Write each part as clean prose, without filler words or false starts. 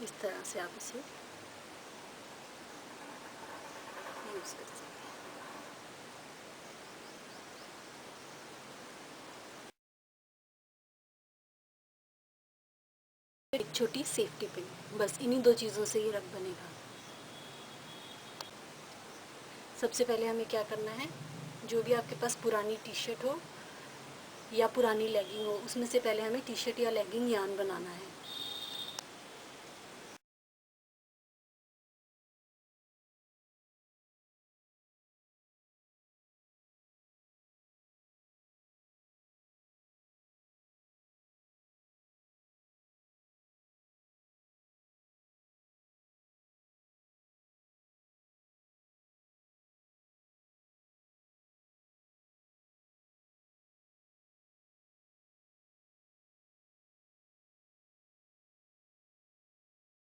इस तरह से आप इसे यूज़ कर सकते हैं। एक छोटी सेफ्टी पिन, बस इन्हीं दो चीज़ों से ये रग बनेगा। सबसे पहले हमें क्या करना है, जो भी आपके पास पुरानी टी शर्ट हो या पुरानी लेगिंग हो, उसमें से पहले हमें टी शर्ट या लेगिंग यान बनाना है।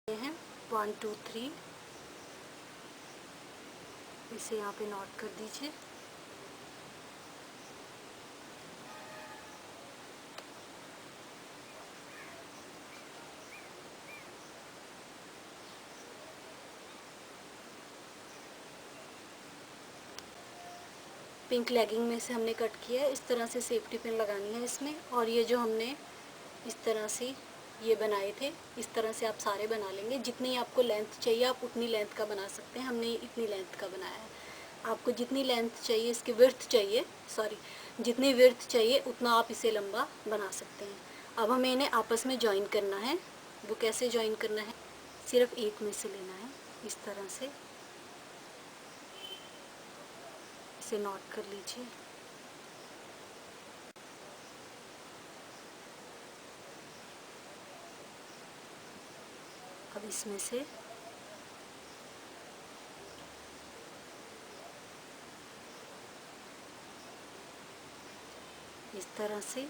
ये हैं 1 2 3, इसे यहाँ पे नोट कर दीजिए। पिंक लेगिंग में से हमने कट किया है, इस तरह से सेफ्टी पिन लगानी है इसमें। और ये जो हमने इस तरह से ये बनाए थे, इस तरह से आप सारे बना लेंगे। जितनी आपको लेंथ चाहिए आप उतनी लेंथ का बना सकते हैं। हमने इतनी लेंथ का बनाया है। आपको जितनी लेंथ चाहिए, इसकी विड्थ चाहिए, सॉरी, जितनी विड्थ चाहिए उतना आप इसे लंबा बना सकते हैं। अब हमें इन्हें आपस में जॉइन करना है। वो कैसे जॉइन करना है, सिर्फ एक में से लेना है, इस तरह से इसे नोट कर लीजिए। अब इसमें से इस तरह से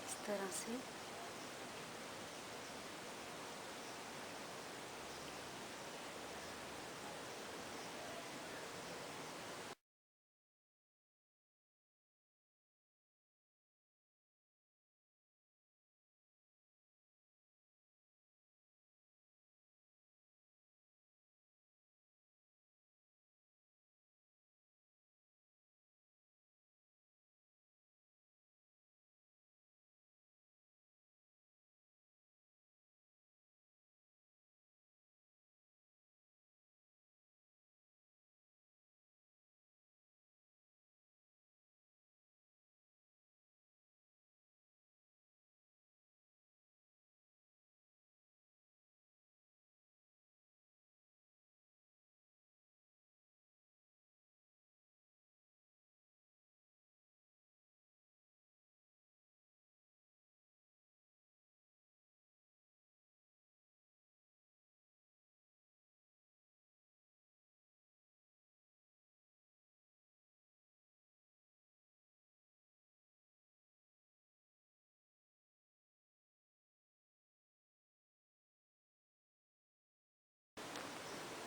इस तरह से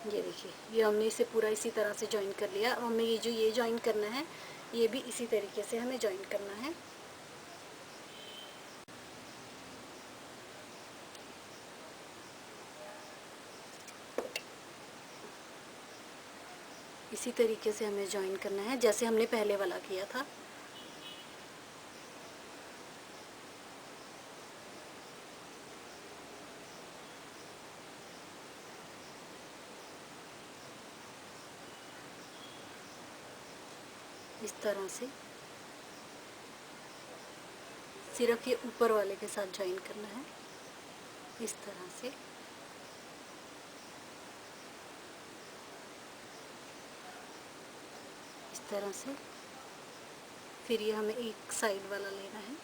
ये देखिए, ये हमने इसे पूरा इसी तरह से जॉइन कर लिया। अब हमें ये जो ये जॉइन करना है, ये भी इसी तरीके से हमें जॉइन करना है। इसी तरीके से हमें जॉइन करना है जैसे हमने पहले वाला किया था। इस तरह से सिर्फ ये ऊपर वाले के साथ जॉइन करना है, इस तरह से। इस तरह से फिर ये हमें एक साइड वाला लेना है।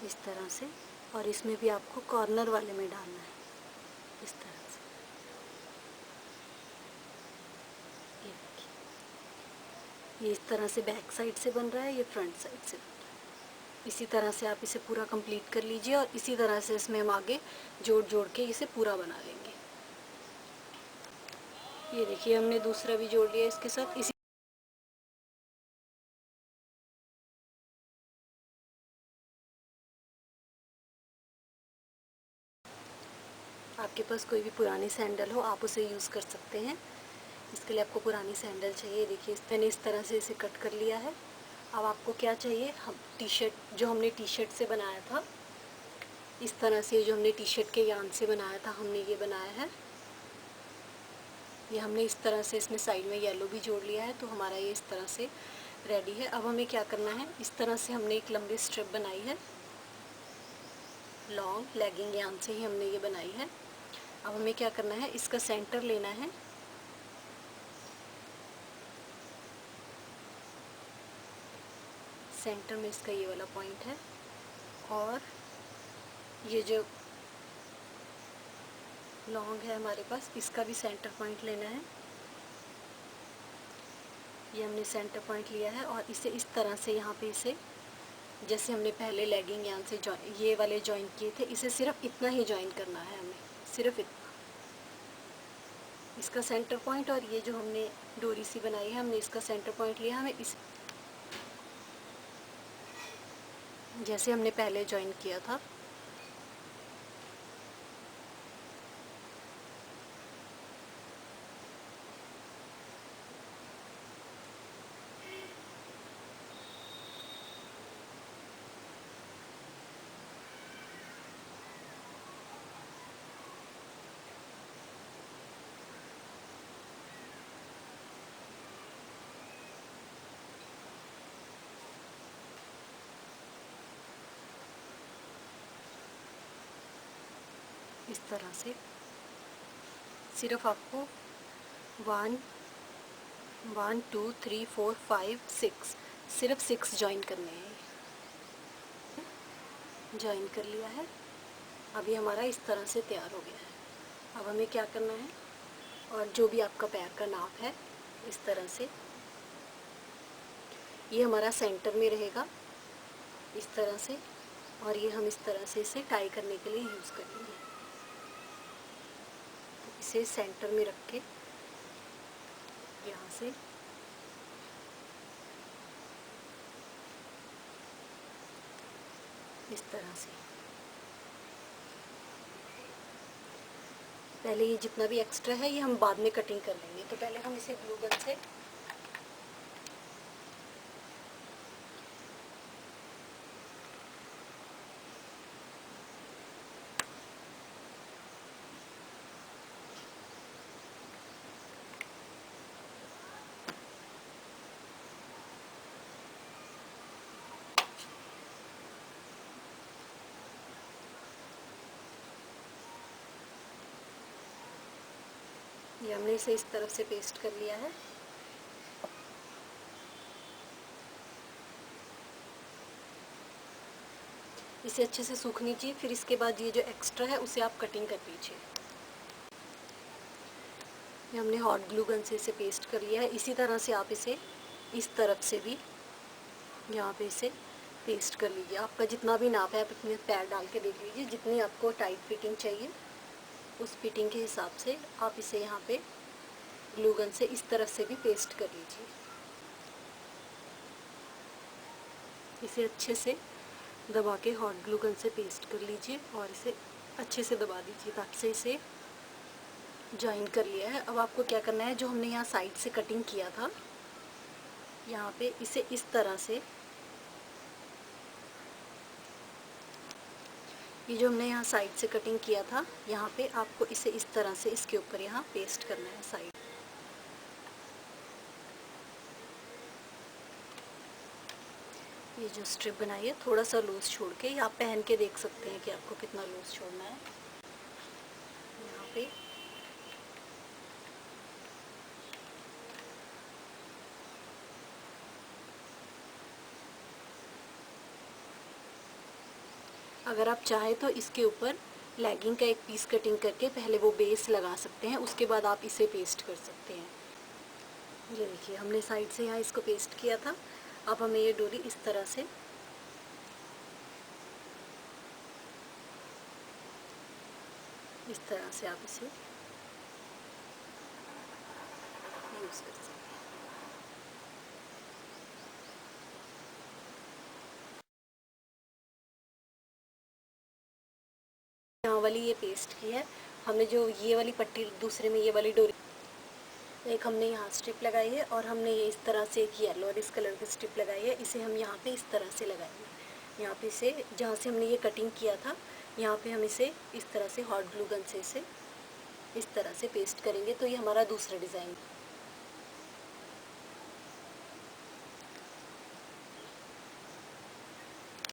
इस तरह से, और इसमें भी आपको कॉर्नर वाले में डालना है इस तरह से। ये देखिए, ये इस तरह से बैक साइड से बन रहा है, ये फ्रंट साइड से बन रहा है। इसी तरह से आप इसे पूरा कंप्लीट कर लीजिए और इसी तरह से इसमें हम आगे जोड़ जोड़ के इसे पूरा बना लेंगे। ये देखिए, हमने दूसरा भी जोड़ लिया इसके साथ। इसी आपके पास कोई भी पुरानी सैंडल हो, आप उसे यूज़ कर सकते हैं। इसके लिए आपको पुरानी सैंडल चाहिए। देखिए, मैंने इस तरह से इसे कट कर लिया है। अब आपको क्या चाहिए, हम टी शर्ट जो हमने टी शर्ट से बनाया था, इस तरह से जो हमने टी शर्ट के यान से बनाया था, हमने ये बनाया है। ये हमने इस तरह से इसमें साइड में येलो भी जोड़ लिया है, तो हमारा ये इस तरह से रेडी है। अब हमें क्या करना है, इस तरह से हमने एक लंबी स्ट्रिप बनाई है, लॉन्ग लेगिंग यान से ही हमने ये बनाई है। अब हमें क्या करना है, इसका सेंटर लेना है। सेंटर में इसका ये वाला पॉइंट है, और ये जो लॉन्ग है हमारे पास, इसका भी सेंटर पॉइंट लेना है। ये हमने सेंटर पॉइंट लिया है, और इसे इस तरह से यहाँ पे इसे, जैसे हमने पहले लेगिंग यान से ये वाले जॉइन किए थे, इसे सिर्फ इतना ही जॉइन करना है हमें, सिर्फ इतना, इसका सेंटर पॉइंट। और ये जो हमने डोरी सी बनाई है, हमने इसका सेंटर पॉइंट लिया, हमें इस जैसे हमने पहले जॉइन किया था। इस तरह से सिर्फ आपको 1 1 2 3 4 5 6 सिर्फ 6 जॉइन करने हैं। जॉइन कर लिया है। अभी हमारा इस तरह से तैयार हो गया है। अब हमें क्या करना है, और जो भी आपका पैर का नाप है, इस तरह से ये हमारा सेंटर में रहेगा इस तरह से, और ये हम इस तरह से इसे टाई करने के लिए यूज़ करेंगे। तो इसे सेंटर में रख के यहाँ से इस तरह से, पहले ये जितना भी एक्स्ट्रा है ये हम बाद में कटिंग कर लेंगे। तो पहले हम इसे ग्लू गन से ये हमने इसे इस तरफ से पेस्ट कर लिया है। इसे अच्छे से सूख लीजिए, फिर इसके बाद ये जो एक्स्ट्रा है उसे आप कटिंग कर लीजिए। ये हमने हॉट ग्लू गन से इसे पेस्ट कर लिया है। इसी तरह से आप इसे इस तरफ से भी यहाँ पे इसे पेस्ट कर लीजिए। आपका जितना भी नाप है आप इसमें पैर डाल के देख लीजिए, जितनी आपको टाइट फिटिंग चाहिए उस फिटिंग के हिसाब से आप इसे यहाँ पे ग्लू गन से इस तरफ से भी पेस्ट कर लीजिए। इसे अच्छे से दबा के हॉट ग्लू गन से पेस्ट कर लीजिए और इसे अच्छे से दबा दीजिए ताकि से इसे जॉइन कर लिया है। अब आपको क्या करना है, जो हमने यहाँ साइड से कटिंग किया था, यहाँ पे इसे इस तरह से, ये जो हमने यहाँ साइड से कटिंग किया था, यहाँ पे आपको इसे इस तरह से इसके ऊपर यहाँ पेस्ट करना है साइड। ये जो स्ट्रिप बनाई है थोड़ा सा लूज़ छोड़ के, आप पहन के देख सकते हैं कि आपको कितना लूज़ छोड़ना है। यहाँ पे अगर आप चाहें तो इसके ऊपर लेगिंग का एक पीस कटिंग करके पहले वो बेस लगा सकते हैं, उसके बाद आप इसे पेस्ट कर सकते हैं। ये देखिए हमने साइड से यहाँ इसको पेस्ट किया था। अब हमें ये डोरी इस तरह से आप इसे यूज़ कर सकते हैं। यहाँ वाली ये पेस्ट की है हमने, जो ये वाली पट्टी दूसरे में ये वाली डोरी, एक हमने यहाँ स्ट्रिप लगाई है और हमने ये इस तरह से एक येलो और इस कलर की स्ट्रिप लगाई है। इसे हम यहाँ पे इस तरह से लगाएंगे। यहाँ पे से जहाँ से हमने ये कटिंग किया था यहाँ पे हम इसे इस तरह से हॉट ग्लू गन से इसे इस तरह से पेस्ट करेंगे, तो ये हमारा दूसरा डिज़ाइन।